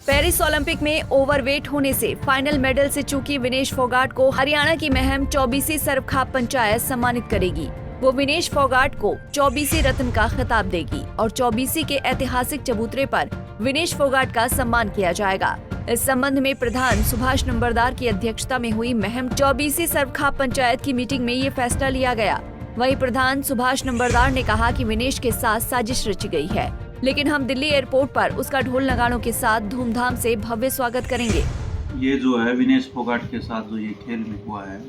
Paris Olympic में overweight होने से फाइनल मेडल से चूकी विनेश फोगाट को हरियाणा की महम 24वीं सर्वखाप पंचायत सम्मानित करेगी। वो विनेश फोगाट को 24वीं रत्न का खिताब देगी और 24वीं के ऐतिहासिक चबूतरे पर विनेश फोगाट का सम्मान किया जाएगा। इस संबंध में प्रधान सुभाष नंबरदार की अध्यक्षता में हुई महम 24वीं सर्वखाप पंचायत की मीटिंग में ये फैसला लिया गया। वहीं प्रधान सुभाष नंबरदार ने कहा कि विनेश के साथ साजिश रची गई है, लेकिन हम दिल्ली एयरपोर्ट पर उसका ढोल नगाड़ों के साथ धूमधाम से भव्य स्वागत करेंगे। ये जो है विनेश फोगाट के साथ जो ये खेल में हुआ है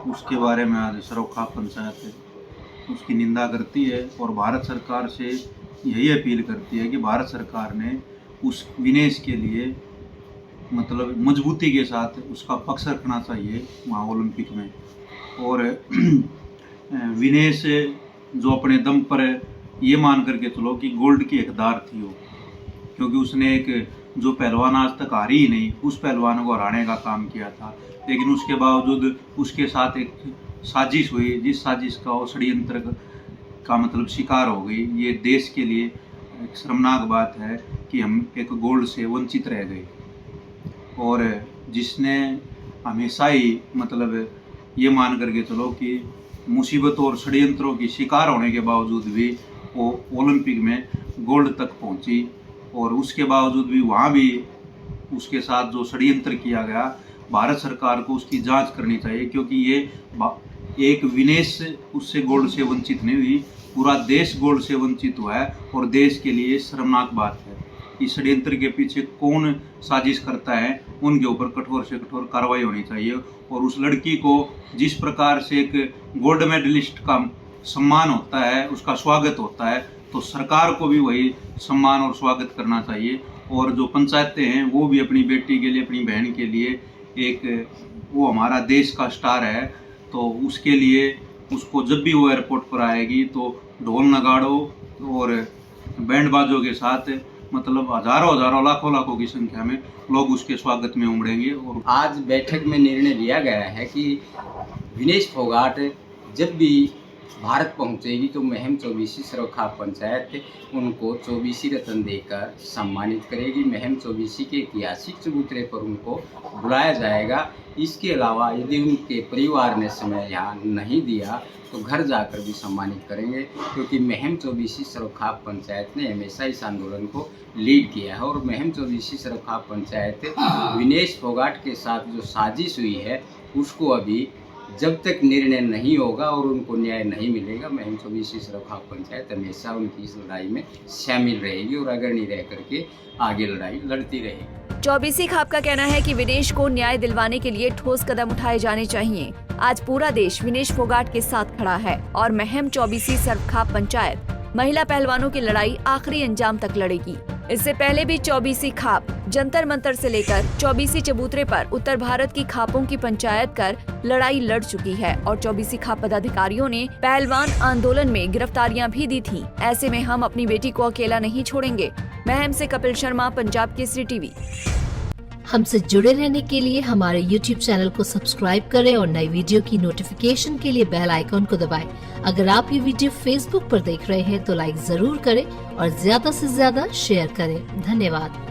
उसके बारे में आज सर्वखाप पंचायत उसकी निंदा करती है और भारत सरकार से यही अपील करती है कि भारत सरकार ने उस विनेश के लिए मतलब मजबूती के साथ उसका पक्ष रखना चाहिए वहाँ ओलंपिक में। और विनेश जो अपने दम पर ये मान करके चलो कि गोल्ड की हकदार थी वो, क्योंकि उसने एक जो पहलवान आज तक हारी ही नहीं उस पहलवान को हराने का काम किया था, लेकिन उसके बावजूद उसके साथ एक साजिश हुई जिस साजिश का वो षड्यंत्र का मतलब शिकार हो गई। ये देश के लिए एक शर्मनाक बात है कि हम एक गोल्ड से वंचित रह गए। और जिसने हमेशा ही मतलब ये मान करके चलो कि मुसीबतों और षड्यंत्रों की शिकार होने के बावजूद भी वो ओलंपिक में गोल्ड तक पहुंची और उसके बावजूद भी वहाँ भी उसके साथ जो षड्यंत्र किया गया, भारत सरकार को उसकी जांच करनी चाहिए, क्योंकि ये एक विनेश उससे गोल्ड से वंचित नहीं हुई, पूरा देश गोल्ड से वंचित हुआ है और देश के लिए शर्मनाक बात है। इस षड्यंत्र के पीछे कौन साजिश करता है उनके ऊपर कठोर से कठोर कार्रवाई होनी चाहिए। और उस लड़की को जिस प्रकार से एक गोल्ड मेडलिस्ट का सम्मान होता है, उसका स्वागत होता है, तो सरकार को भी वही सम्मान और स्वागत करना चाहिए। और जो पंचायतें हैं वो भी अपनी बेटी के लिए, अपनी बहन के लिए एक वो हमारा देश का स्टार है, तो उसके लिए उसको जब भी वो एयरपोर्ट पर आएगी तो ढोल नगाड़ों और बैंड बाजों के साथ मतलब हजारों लाखों की संख्या में लोग उसके स्वागत में उमड़ेंगे। और आज बैठक में निर्णय लिया गया है कि विनेश फोगाट जब भी भारत पहुंचेगी तो महम 24वीं सर्वखाप पंचायत उनको 24वीं रत्न देकर सम्मानित करेगी। महम 24वीं के ऐतिहासिक चबूतरे पर उनको बुलाया जाएगा। इसके अलावा यदि उनके परिवार ने समय यहाँ नहीं दिया तो घर जाकर भी सम्मानित करेंगे, क्योंकि महम 24वीं सर्वखाप पंचायत ने हमेशा इस आंदोलन को लीड किया है। और महम 24वीं सर्वखाप पंचायत विनेश फोगाट के साथ जो साजिश हुई है उसको अभी जब तक निर्णय नहीं होगा और उनको न्याय नहीं मिलेगा, महम 24वीं सर्वखाप पंचायत हमेशा उनकी इस लड़ाई में शामिल रहेगी और अग्रणी रह करके आगे लड़ाई लड़ती रहेगी। 24वीं खाप का कहना है कि विनेश को न्याय दिलवाने के लिए ठोस कदम उठाए जाने चाहिए। आज पूरा देश विनेश फोगाट के साथ खड़ा है और महम 24वीं सर्वखाप पंचायत महिला पहलवानों की लड़ाई आखिरी अंजाम तक लड़ेगी। इससे पहले भी 24वीं खाप जंतर मंतर से लेकर 24वीं चबूतरे पर उत्तर भारत की खापों की पंचायत कर लड़ाई लड़ चुकी है और 24वीं खाप पदाधिकारियों ने पहलवान आंदोलन में गिरफ्तारियां भी दी थी। ऐसे में हम अपनी बेटी को अकेला नहीं छोड़ेंगे। महम से कपिल शर्मा, पंजाब केसरी टीवी। हमसे जुड़े रहने के लिए हमारे YouTube चैनल को सब्सक्राइब करें और नई वीडियो की नोटिफिकेशन के लिए बेल आइकॉन को दबाएं। अगर आप ये वीडियो Facebook पर देख रहे हैं तो लाइक जरूर करें और ज्यादा से ज्यादा शेयर करें। धन्यवाद।